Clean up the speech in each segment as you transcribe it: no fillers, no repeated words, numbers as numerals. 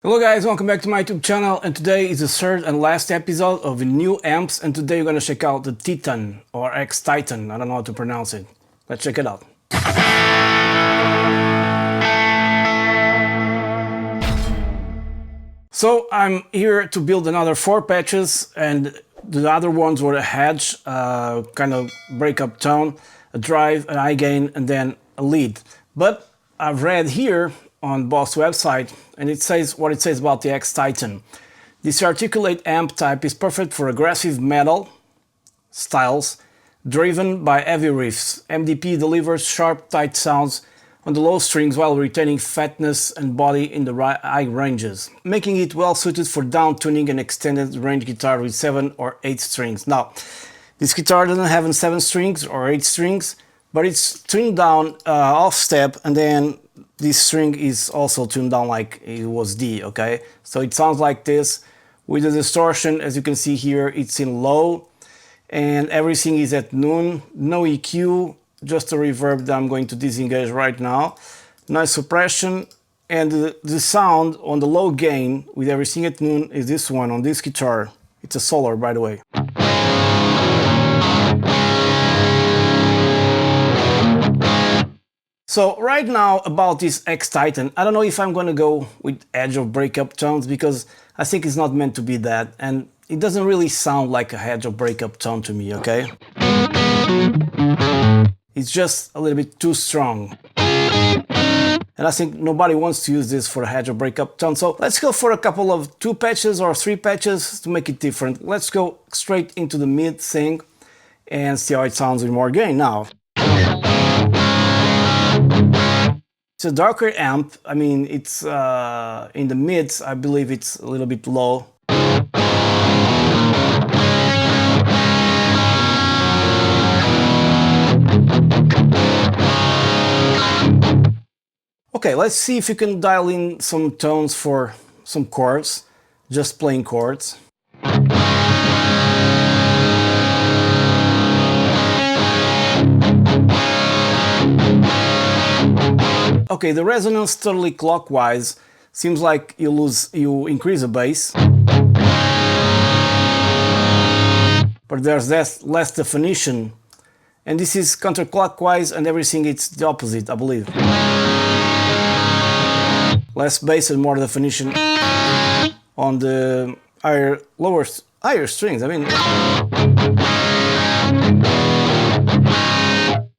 Hello guys, welcome back to my YouTube channel, and today is the third and last episode of new amps, and today we're gonna check out the Titan or X-Titan, I don't know how to pronounce it. Let's check it out. So I'm here to build another 4 patches, and the other ones were a hedge, kind of breakup tone, a drive, an high gain, and then a lead. But I've read here on Boss website, and it says what it says about the X-Titan. This articulate amp type is perfect for aggressive metal styles driven by heavy riffs. MDP delivers sharp, tight sounds on the low strings while retaining fatness and body in the high ranges, making it well suited for down tuning and extended range guitar with 7 or 8 strings. Now, this guitar doesn't have 7 strings or 8 strings, but it's tuned down off step, and then this string is also tuned down like it was D, okay? So it sounds like this. With the distortion, as you can see here, it's in low, and everything is at noon, no EQ, just a reverb that I'm going to disengage right now. Nice suppression, and the sound on the low gain with everything at noon is this one on this guitar. It's a Solar, by the way. So right now about this X-Titan, I don't know if I'm gonna go with edge of breakup tones, because I think it's not meant to be that, and it doesn't really sound like a edge of breakup tone to me, okay? It's just a little bit too strong. And I think nobody wants to use this for a hedge or breakup tone. So let's go for a couple of 2 patches or 3 patches to make it different. Let's go straight into the mid thing and see how it sounds with more gain now. It's a darker amp. I mean, it's in the mids, I believe it's a little bit low. Okay, let's see if you can dial in some tones for some chords, just plain chords. Okay, the resonance totally clockwise. Seems like you increase the bass, but there's less definition. And this is counterclockwise, and everything it's the opposite, I believe. Less bass and more definition on the higher strings. I mean,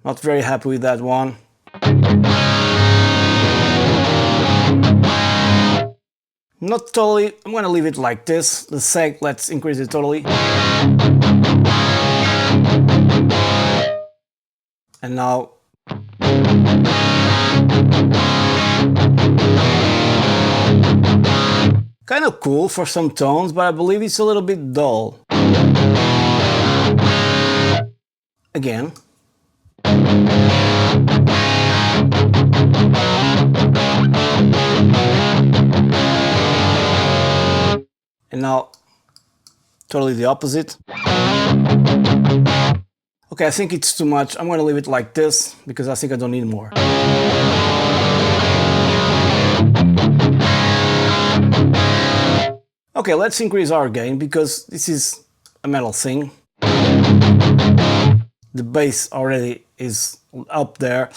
not very happy with that one. Not totally, I'm gonna leave it like this. The seg, let's increase it totally. And now. Kind of cool for some tones, but I believe it's a little bit dull. Again. And now, totally the opposite. Okay, I think it's too much. I'm going to leave it like this, because I think I don't need more. Okay, let's increase our gain, because this is a metal thing. The bass already is up there.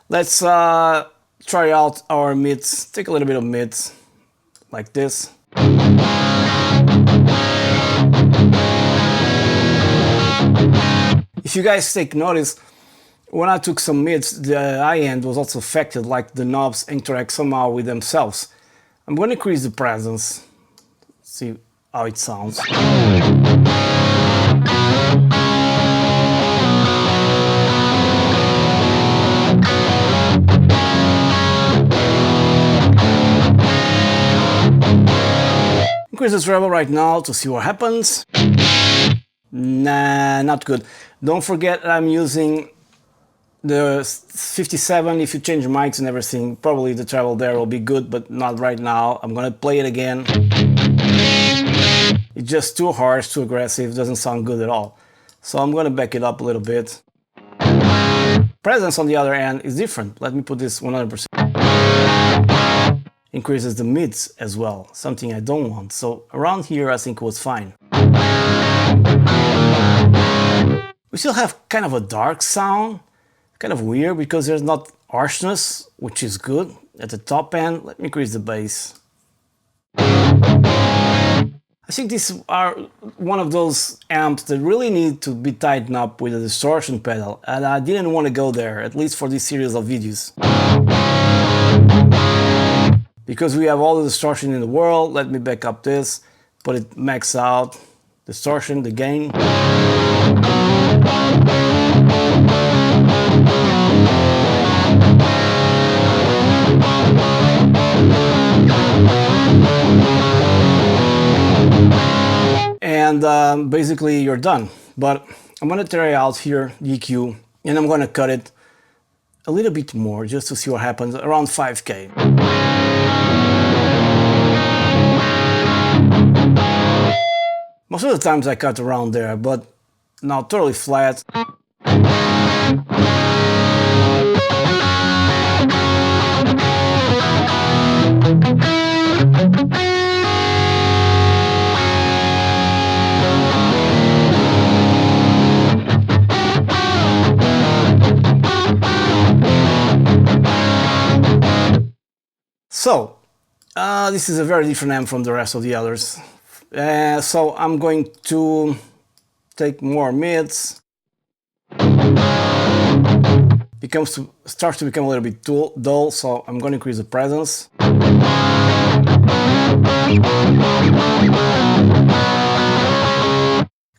Let's try out our mids. Take a little bit of mids, like this. If you guys take notice, when I took some mids, the high end was also affected, like the knobs interact somehow with themselves. I'm going to increase the presence, see how it sounds. Increase the treble right now to see what happens. Nah, not good. Don't forget I'm using the 57. If you change mics and everything, probably the treble there will be good, but not right now. I'm gonna play it again. It's just too harsh, too aggressive, doesn't sound good at all. So I'm gonna back it up a little bit. Presence on the other end is different. Let me put this 100%. increases the mids as well, something I don't want. So around here I think it was fine. We still have kind of a dark sound, kind of weird because there's not harshness, which is good. At the top end, let me increase the bass. I think these are one of those amps that really need to be tightened up with a distortion pedal, and I didn't want to go there, at least for this series of videos. Because we have all the distortion in the world, let me back up this, put it max out, distortion, the gain. And basically you're done. But I'm gonna try out here the EQ, and I'm gonna cut it a little bit more just to see what happens, around 5K. Most of the times I cut around there, but now totally flat. So, this is a very different amp from the rest of the others. So I'm going to take more mids. Starts to become a little bit dull, so I'm going to increase the presence.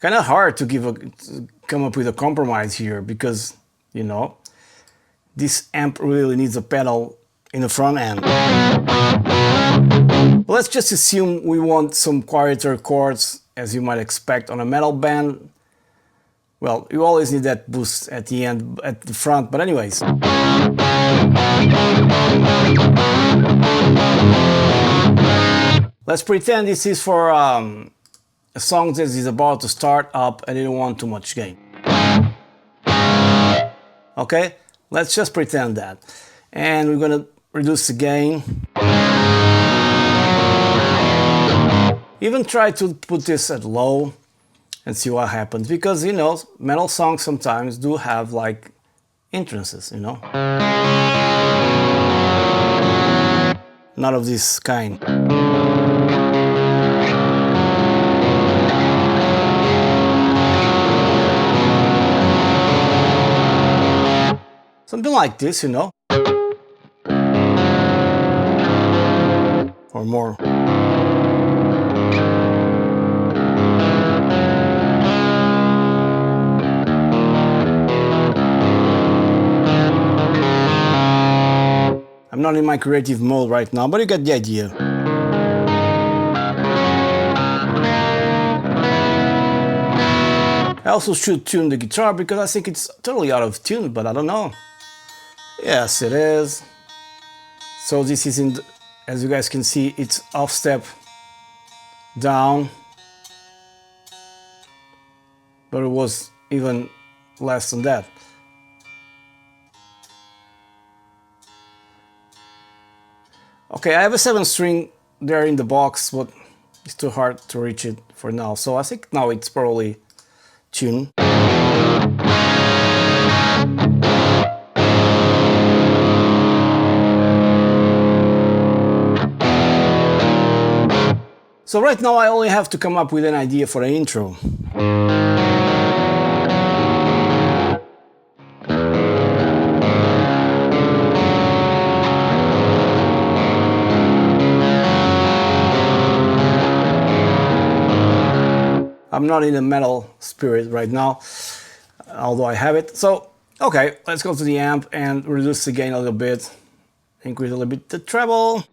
Kind of hard to come up with a compromise here because, you know, this amp really needs a pedal in the front end. Let's just assume we want some quieter chords, as you might expect on a metal band. Well, you always need that boost at the end, at the front, but anyways. Let's pretend this is for a song that is about to start up and you don't want too much gain. Okay, let's just pretend that. And we're gonna reduce the gain. Even try to put this at low and see what happens, because, you know, metal songs sometimes do have like entrances, you know. Not of this kind. Something like this, you know. Or more. I'm not in my creative mode right now, but you get the idea. I also should tune the guitar because I think it's totally out of tune, but I don't know. Yes, it is. So this is in, as you guys can see, it's off step down, but it was even less than that. Okay, I have a 7 string there in the box, but it's too hard to reach it for now. So I think now it's probably tuned. So right now I only have to come up with an idea for an intro. I'm not in a metal spirit right now, although I have it. So, okay, let's go to the amp and reduce the gain a little bit. Increase a little bit the treble.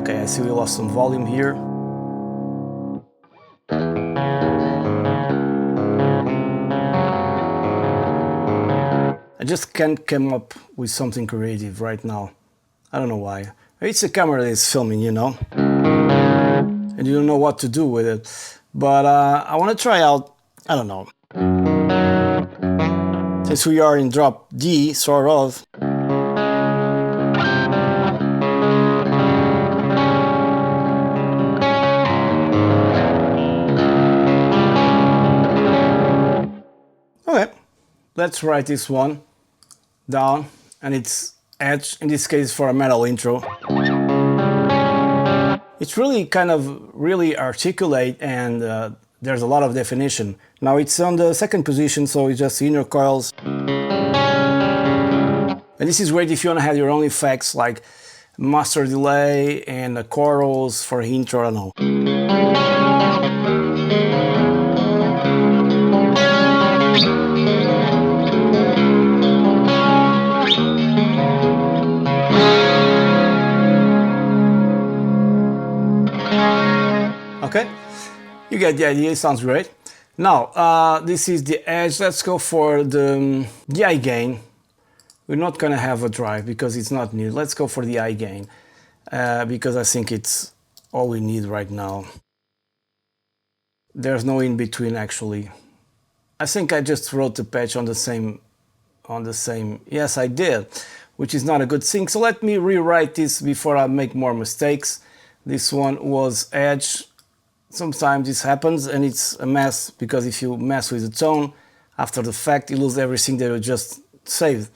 Okay, I see we lost some volume here. I just can't come up with something creative right now. I don't know why. It's a camera that is filming, you know, and you don't know what to do with it. But I want to try out, I don't know. Since we are in drop D, sort of. let's write this one down, and it's edge, in this case for a metal intro. It's really kind of really articulate, and there's a lot of definition. Now it's on the second position, so it's just inner coils. And this is great if you want to have your own effects like master delay and chorals for intro, I don't know. Okay, you get the idea, it sounds great. Now, this is the edge. Let's go for the eye gain. We're not gonna have a drive because it's not needed. Let's go for the eye gain because I think it's all we need right now. There's no in between actually. I think I just wrote the patch on the same, yes I did, which is not a good thing. So let me rewrite this before I make more mistakes. This one was edge. Sometimes this happens and it's a mess because if you mess with the tone after the fact, you lose everything that you just saved.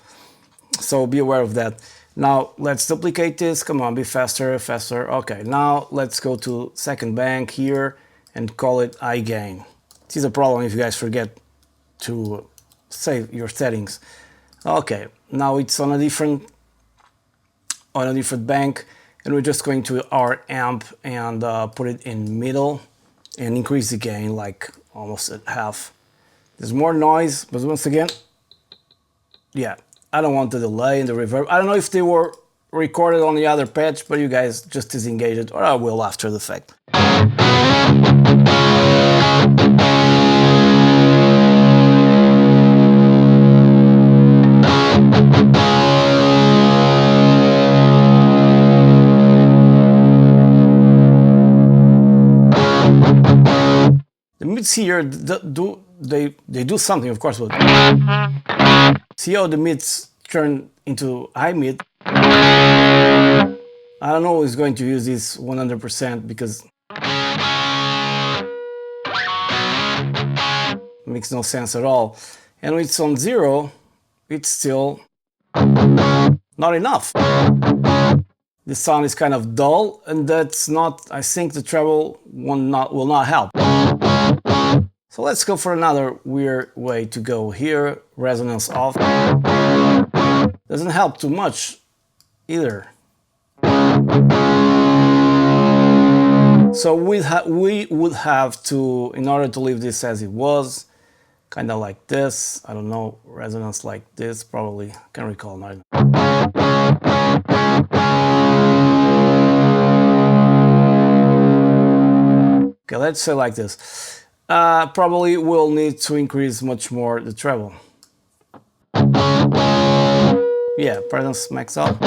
So be aware of that. Now let's duplicate this. Come on, be faster, faster. Okay, now let's go to second bank here and call it eye gain. This is a problem if you guys forget to save your settings. Okay, now it's on a different bank, and we're just going to our amp and put it in middle and increase the gain like almost at half. There's more noise, but once again, yeah, I don't want the delay and the reverb. I don't know if they were recorded on the other patch, but you guys just disengage it, or I will after the fact. The mids here they do something, of course, but see how the mids turn into high mid. I don't know who's going to use this 100% because it makes no sense at all. And when it's on 0, it's still not enough. The sound is kind of dull, and that's not, I think the treble will not help. So let's go for another weird way to go here. Resonance off. Doesn't help too much either. So we would have to, in order to leave this as it was, kind of like this. I don't know, resonance like this, probably. Can't recall now. Okay, let's say like this. Probably will need to increase much more the treble. Yeah, presence max out.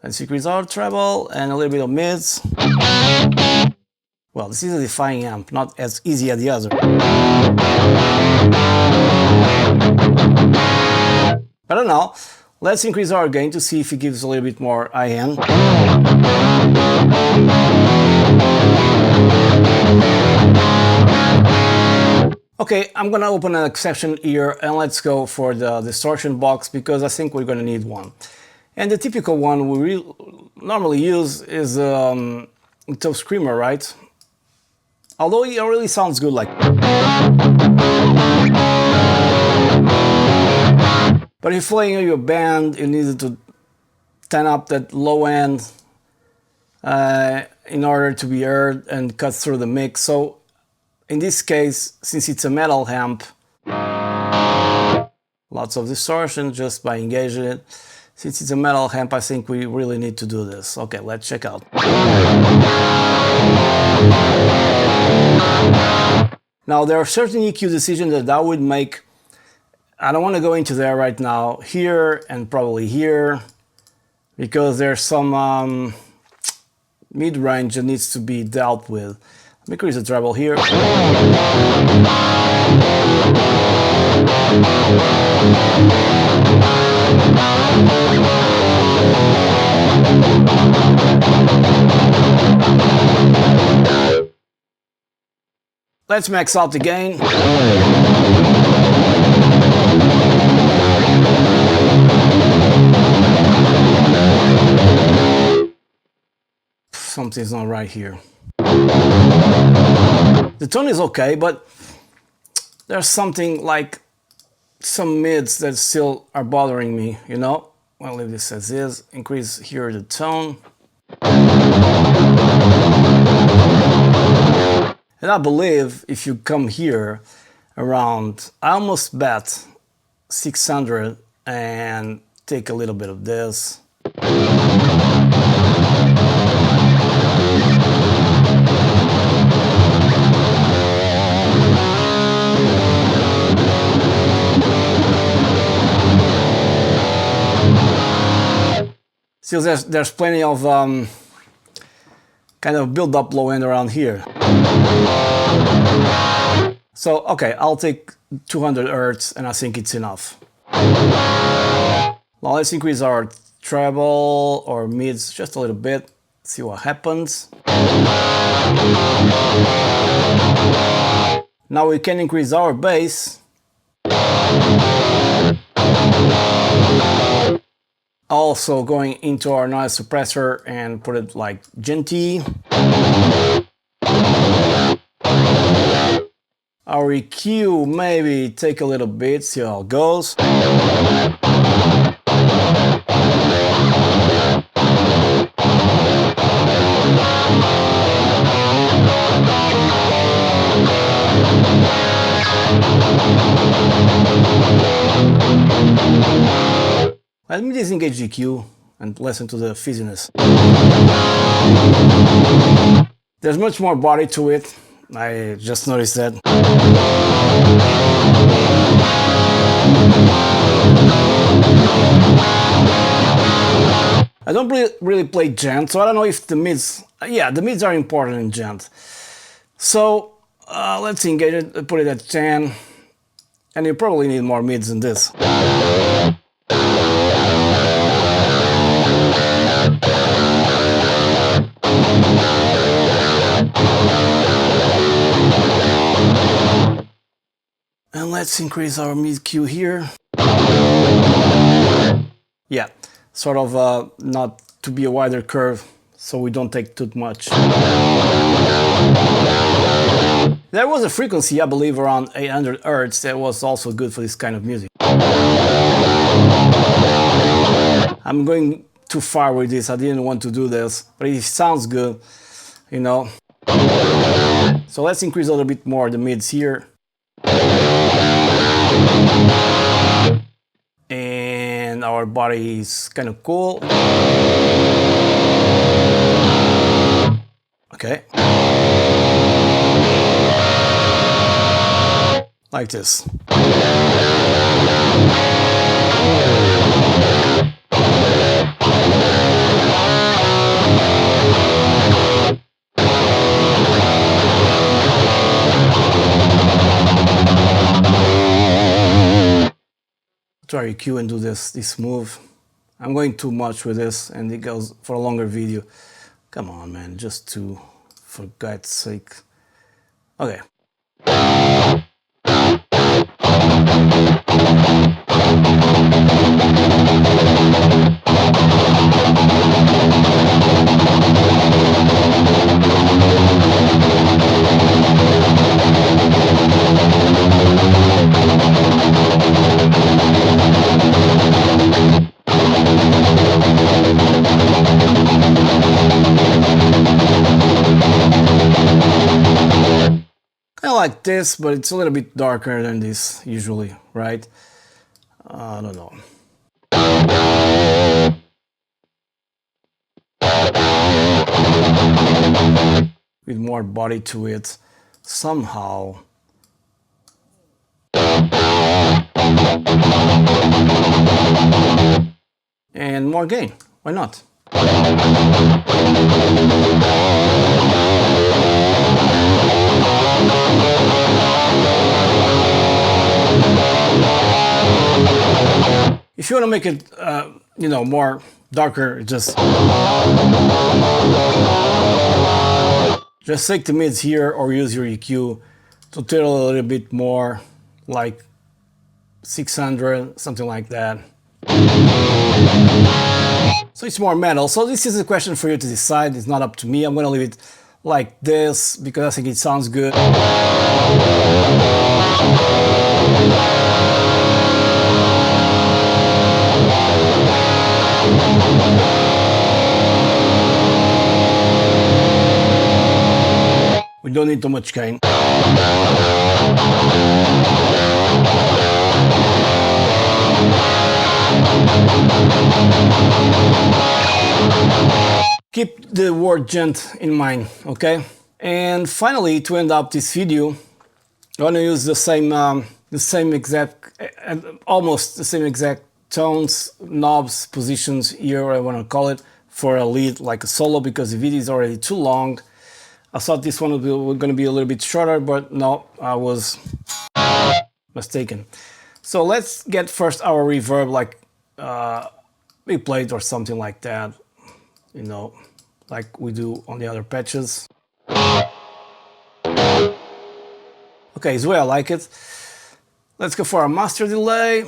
Let's increase our treble and a little bit of mids. Well, this is a defying amp, not as easy as the other. I don't know. Let's increase our gain to see if it gives a little bit more IN. Okay, I'm gonna open an exception here and let's go for the distortion box because I think we're gonna need one. And the typical one we normally use is Toushscreen, right? Although it really sounds good like. But if you're playing your band, you need to turn up that low end in order to be heard and cut through the mix. So in this case, since it's a metal amp, lots of distortion just by engaging it. Since it's a metal amp, I think we really need to do this. Okay, let's check out. Now there are certain EQ decisions that I would make. I don't want to go into there right now, here and probably here, because there's some mid-range that needs to be dealt with. Let me increase the treble here. Let's max out the gain. Something's not right here. The tone is okay, but there's something like some mids that still are bothering me, you know? I'll leave this as is. Increase here the tone. And I believe if you come here around, I almost bet 600 and take a little bit of this. Still, there's plenty of kind of build-up low end around here. So, okay, I'll take 200 Hz and I think it's enough. Now let's increase our treble or mids just a little bit, see what happens. Now we can increase our bass. Also going into our noise suppressor and put it like GT. Our EQ maybe take a little bit, see how it goes. Let me disengage the EQ and listen to the fizziness. There's much more body to it. I just noticed that. I don't really play gent, so I don't know if the mids... Yeah, the mids are important in gent. So let's engage it, put it at 10. And you probably need more mids than this. And let's increase our mid Q here. Yeah, sort of not to be a wider curve, so we don't take too much. There was a frequency, I believe, around 800 Hz that was also good for this kind of music. I'm going too far with this, I didn't want to do this, but it sounds good, you know. So let's increase a little bit more the mids here. And our body is kind of cool. Okay. Like this. Try EQ and do this move. I'm going too much with this and it goes for a longer video. Come on, man, just two, for God's sake. Okay. Like this, but it's a little bit darker than this usually, right? I don't know. With more body to it somehow. And more gain, why not? If you want to make it, you know, more darker, just take the mids here or use your EQ to tell a little bit more, like 600, something like that. So it's more metal. So this is a question for you to decide. It's not up to me. I'm gonna leave it like this because I think it sounds good. We don't need too much gain. Keep the word gent in mind, okay? And finally, to end up this video, I'm gonna use the same exact, almost the same exact tones, knobs, positions here, I wanna call it, for a lead, like a solo, because the video is already too long. I thought this one was gonna be a little bit shorter, but no, I was mistaken. So let's get first our reverb, like big plate or something like that, you know, like we do on the other patches. Okay, is the way I like it. Let's go for a master delay.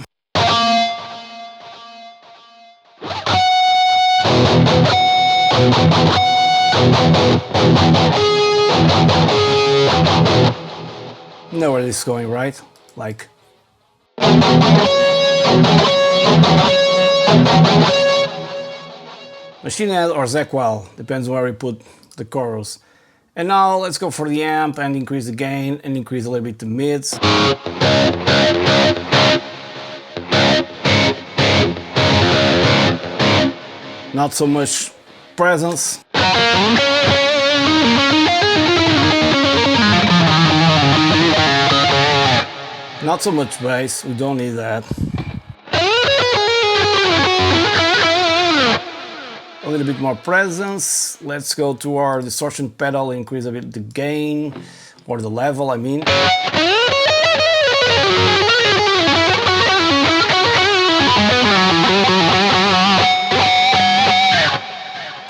You know where this is going, right? Like. Machine Head or Zequel, depends where we put the chorus. And now let's go for the amp and increase the gain and increase a little bit the mids. Not so much presence. Not so much bass, we don't need that. A little bit more presence. Let's go to our distortion pedal, increase a bit the gain, or the level, I mean.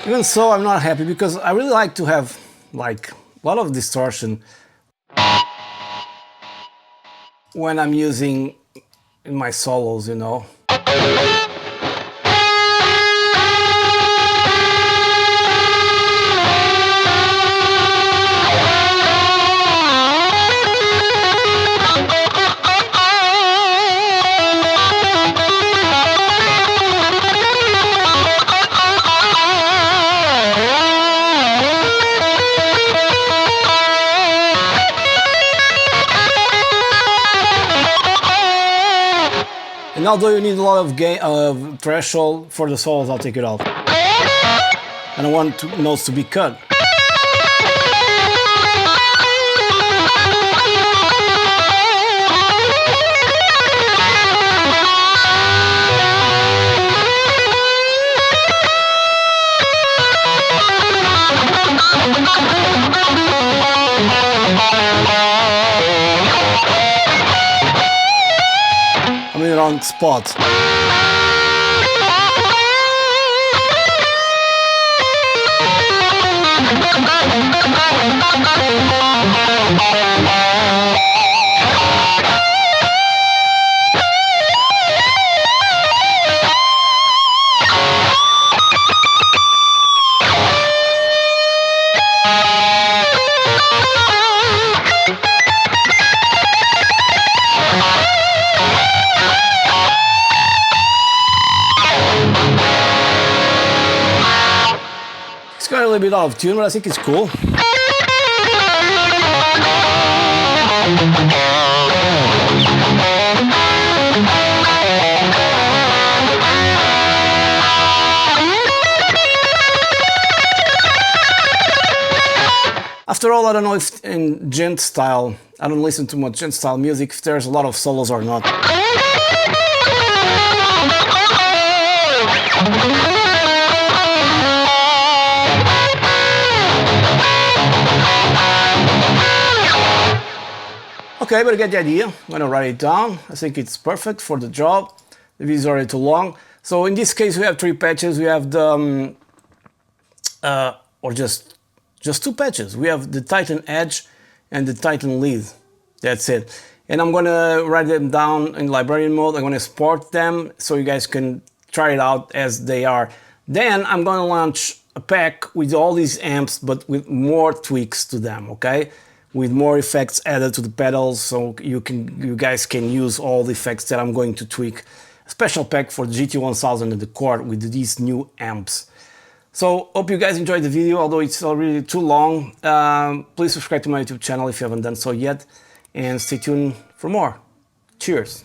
Even so, I'm not happy because I really like to have like a lot of distortion when I'm using in my solos, you know. And although you need a lot of gain threshold for the solos, I'll take it off. I don't want notes to be cut. I'm in the wrong spot. It's got a little bit out of tune, but I think it's cool. After all, I don't know if in gent style, I don't listen to much gent style music, if there's a lot of solos or not. Okay, but I get the idea. I'm gonna write it down. I think it's perfect for the job. The video is already too long. So in this case, we have three patches. We have the, or just two patches. We have the Titan Edge and the Titan Lead. That's it. And I'm gonna write them down in librarian mode. I'm gonna export them so you guys can try it out as they are. Then I'm gonna launch a pack with all these amps, but with more tweaks to them, okay? With more effects added to the pedals, so you guys can use all the effects that I'm going to tweak. A special pack for the GT-1000 and the core with these new amps. So, hope you guys enjoyed the video, although it's already too long. Please subscribe to my YouTube channel if you haven't done so yet, and stay tuned for more. Cheers!